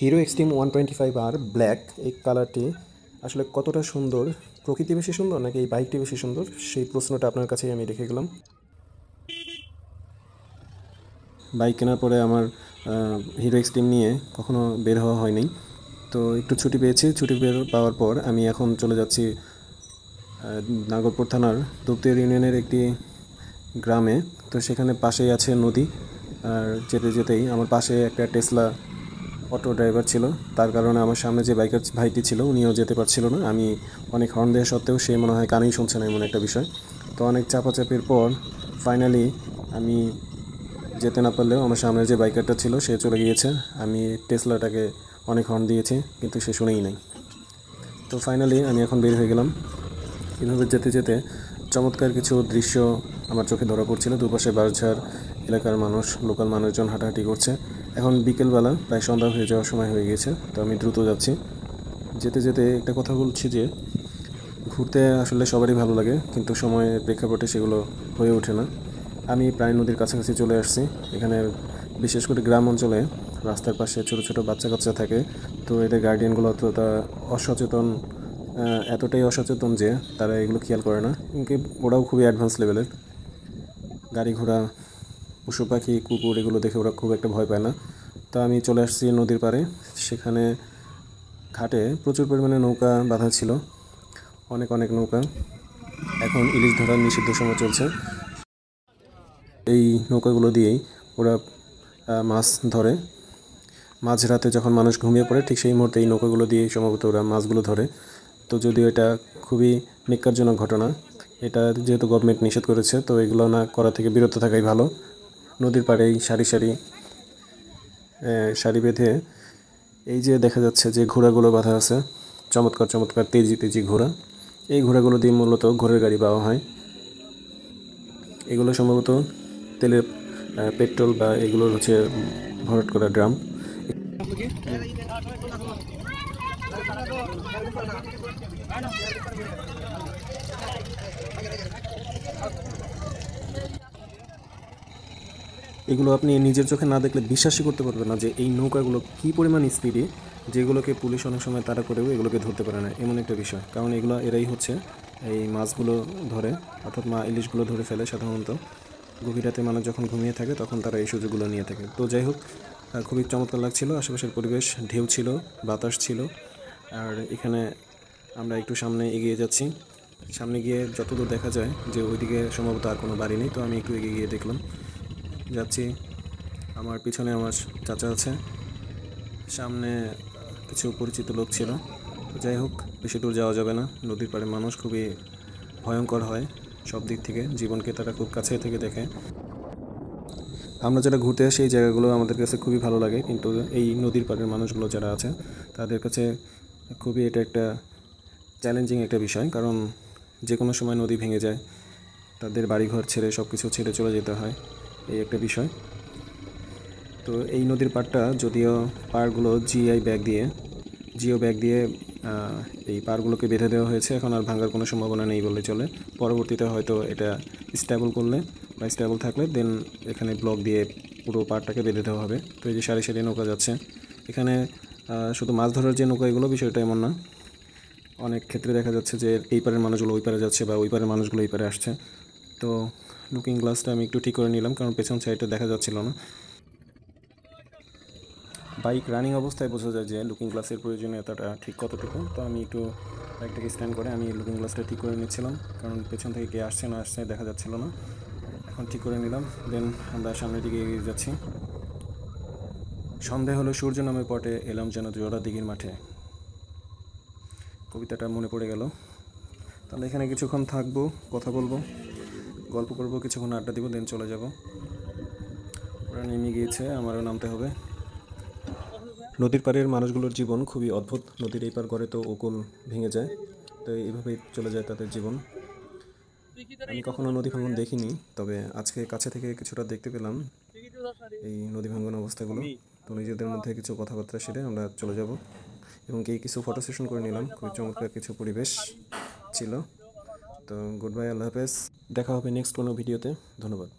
Hero extreme 125R black এই কালারটি আসলে কতটা সুন্দর, প্রকৃতি বেশি সুন্দর নাকি এই বাইকটি বেশি সুন্দর, সেই প্রশ্নটা আপনার কাছেই আমি রেখে গেলাম। বাইক কেনার পরে আমার হিরো এক্সট্রিম নিয়ে কখনো বের হওয়া হয়নি, তো একটু ছুটি পেয়েছি। ছুটি পাওয়ার পর আমি এখন চলে যাচ্ছি নাগরপুর থানার দুপতের ইউনিয়নের একটি গ্রামে। তো সেখানে পাশেই আছে নদী, আর যেতে যেতেই আমার পাশে একটা টেসলা অটো ড্রাইভার ছিল, তার কারণে আমার সামনে যে বাইকার ভাইটি ছিল উনিও যেতে পারছিল না। আমি অনেক হর্ন দেওয়া সত্ত্বেও সে মনে হয় কানেই শুনছে না, এমন একটা বিষয়। তো অনেক চাপাচাপির পর ফাইনালি আমি যেতে না পারলেও আমার সামনে যে বাইকারটা ছিল সে চলে গিয়েছে। আমি টেসলাটাকে অনেক হর্ন দিয়েছি কিন্তু সে শুনেই নাই। তো ফাইনালি আমি এখন বের হয়ে গেলাম। এভাবে যেতে যেতে চমৎকার কিছু দৃশ্য আমার চোখে ধরা পড়ছিল। দুপাশে বাঁশঝাড়, এলাকার মানুষ, লোকাল মানুষজন হাঁটাহাঁটি করছে। এখন বিকেলবেলা, প্রায় সন্ধ্যা হয়ে যাওয়ার সময় হয়ে গিয়েছে, তো আমি দ্রুত যাচ্ছি। যেতে যেতে একটা কথা বলছি যে ঘুরতে আসলে সবারই ভালো লাগে, কিন্তু সময়ের প্রেক্ষাপটে সেগুলো হয়ে ওঠে না। আমি প্রায় নদীর কাছাকাছি চলে আসছি। এখানে বিশেষ করে গ্রাম অঞ্চলে রাস্তার পাশে ছোটো ছোটো বাচ্চা কাচ্চা থাকে, তো এদের গার্ডিয়ানগুলো অতটা অসচেতন, এতটাই অসচেতন যে তারা এগুলো খেয়াল করে না। কিন্তু ওরাও খুবই অ্যাডভান্স লেভেলের। গাড়ি ঘোড়া, পশু পাখি, কুকুর এগুলো দেখে ওরা খুব একটা ভয় পায় না। তো আমি চলে আসছি নদীর পাড়ে। সেখানে ঘাটে প্রচুর পরিমাণে নৌকা বাঁধা ছিল, অনেক অনেক নৌকা। এখন ইলিশ ধরার নিষিদ্ধ সময় চলছে। এই নৌকাগুলো দিয়েই ওরা মাছ ধরে। মাঝরাতে যখন মানুষ ঘুমিয়ে পড়ে ঠিক সেই মুহূর্তে এই নৌকাগুলো দিয়েই সম্ভবত ওরা মাছগুলো ধরে। তো যদিও এটা খুবই নিক্কারজনক ঘটনা, এটা যেহেতু গভর্নমেন্ট নিষেধ করেছে, তো এগুলো না করা থেকে বিরত থাকাই ভালো। নদীর পাড়েই সারি সারি সারি বেঁধে এই যে দেখা যাচ্ছে যে ঘোড়াগুলো বাঁধা আছে, চমৎকার চমৎকার তেজি তেজি ঘোড়া। এই ঘোড়াগুলো দিয়ে মূলত ঘোড়ার গাড়ি পাওয়া হয়। এগুলো সম্ভবত তেলের পেট্রোল বা এগুলোর হচ্ছে ভরাট করা ড্রাম। এগুলো আপনি নিজের চোখে না দেখলে বিশ্বাসই করতে পারবেন না যে এই নৌকাগুলো কী পরিমাণ স্পিডে, যেগুলোকে পুলিশ অনেক সময় তাড়া করেও এগুলোকে ধরতে পারে না, এমন একটা বিষয়। কারণ এগুলো এরাই হচ্ছে এই মাছগুলো ধরে, অর্থাৎ ইলিশগুলো ধরে ফেলে সাধারণত গভীর রাতে মানুষ যখন ঘুমিয়ে থাকে তখন তারা এই সুযোগগুলো নিয়ে থাকে। তো যাই হোক, খুবই চমৎকার লাগছিল আশেপাশের পরিবেশ, ঢেউ ছিল, বাতাস ছিল। আর এখানে আমরা একটু সামনে এগিয়ে যাচ্ছি। সামনে গিয়ে যতদূর দেখা যায় যে ওইদিকে সম্ভবত আর কোনো বাড়ি নেই, তো আমি একটু এগিয়ে গিয়ে দেখলাম, যাচ্ছি। আমার পিছনে আমার চাচা আছে, সামনে কিছু পরিচিত লোক ছিল। যাই হোক, বেশি দূর যাওয়া যাবে না। নদীর পাড়ে মানুষ খুবই ভয়ঙ্কর হয় সব দিক থেকে, জীবনকে তারা খুব কাছে থেকে দেখে। আমরা যারা ঘুরতে আসি এই জায়গাগুলো আমাদের কাছে খুবই ভালো লাগে, কিন্তু এই নদীর পাড়ের মানুষগুলো যারা আছে তাদের কাছে খুবই এটা একটা চ্যালেঞ্জিং একটা বিষয়। কারণ যে কোনো সময় নদী ভেঙে যায়, তাদের বাড়িঘর ছেড়ে সব কিছু ছেড়ে চলে যেতে হয়, এই একটা বিষয়। তো এই নদীর পাড়টা যদিও পাড়গুলো জিও ব্যাগ দিয়ে এই পাড়গুলোকে বেঁধে দেওয়া হয়েছে, এখন আর ভাঙার কোনো সম্ভাবনা নেই বললে চলে। পরবর্তীতে হয়তো এটা স্টেবল করলে বা স্টেবল থাকলে দেন এখানে ব্লক দিয়ে পুরো পাড়টাকে বেঁধে দেওয়া হবে। তো এই যে সারি সারি নৌকা যাচ্ছে এখানে, শুধু মাছ ধরার যে নৌকা এগুলো বিষয়টা এমন না। অনেক ক্ষেত্রে দেখা যাচ্ছে যে এই পারের মানুষগুলো ওই পারে যাচ্ছে বা ওই পারের মানুষগুলো এই পারে আসছে। তো লুকিং গ্লাসটা আমি একটু ঠিক করে নিলাম, কারণ পেছন সাইডটা দেখা যাচ্ছিল না। বাইক রানিং অবস্থায় বোঝা যায় যে লুকিং গ্লাসের প্রয়োজনীয়তাটা ঠিক কতটুকু। তো আমি একটু বাইকটাকে স্ট্যান্ড করে আমি লুকিং গ্লাসটা ঠিক করে নিচ্ছিলাম, কারণ পেছন থেকে কে আসছে না আসছে দেখা যাচ্ছিল না। এখন ঠিক করে নিলাম, দেন আমরা সামনের দিকে এগিয়ে যাচ্ছি। সন্ধে হলো সূর্য নামে পটে, এলাম যেন জোড়া দিঘির মাঠে, কবিতাটা মনে পড়ে গেল। তাহলে এখানে কিছুক্ষণ থাকবো, কথা বলবো, গল্প করবো, কিছুক্ষণ আড্ডা দিব, দেন চলে যাব। ওরা নেমে গিয়েছে, আমারও নামতে হবে। নদীর পাড়ের মানুষগুলোর জীবন খুবই অদ্ভুত। নদীর এই পার করে তো উপকূল ভেঙে যায়, তো এইভাবেই চলে যায় তাদের জীবন। আমি কখনো নদী ভাঙন দেখিনি, তবে আজকে কাছে থেকে কিছুটা দেখতে পেলাম এই নদী ভাঙন অবস্থাগুলো। তো নিজেদের মধ্যে কিছু কথাবার্তা সেরে আমরা চলে যাব এবং কিছু ফটো সেশন করে নিলাম। খুবই চমৎকার কিছু পরিবেশ ছিল। তো গুড বাই, আল্লাহ হাফেজ, দেখা হবে নেক্সট কোনো ভিডিওতে। ধন্যবাদ।